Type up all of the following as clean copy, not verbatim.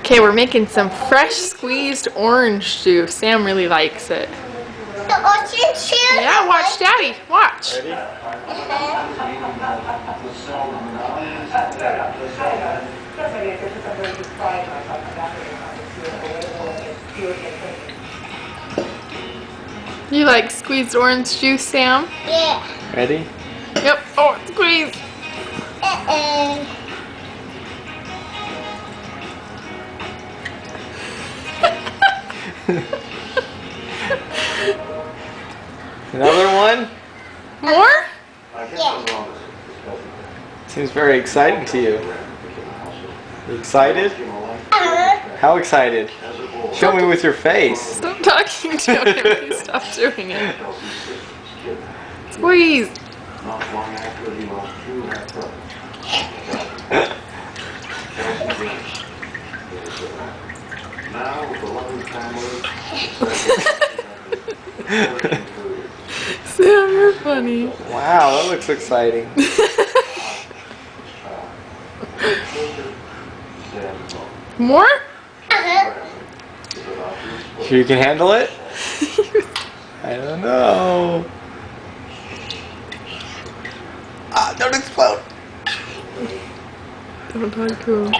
Okay, we're making some fresh squeezed orange juice. Sam really likes it. The orange juice? Yeah, watch Daddy. Watch. Ready? You like squeezed orange juice, Sam? Yeah. Ready? Yep. Oh, squeeze. Another one? More? Yeah. Seems very exciting to you. You excited? How excited? Show me with your face. Stop talking to him. Please stop doing it. Squeeze. Sam, you're funny. Wow, that looks exciting. More? Sure you can handle it? I don't know. Ah, don't explode. Don't talk to him.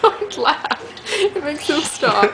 Don't laugh. It makes him stop.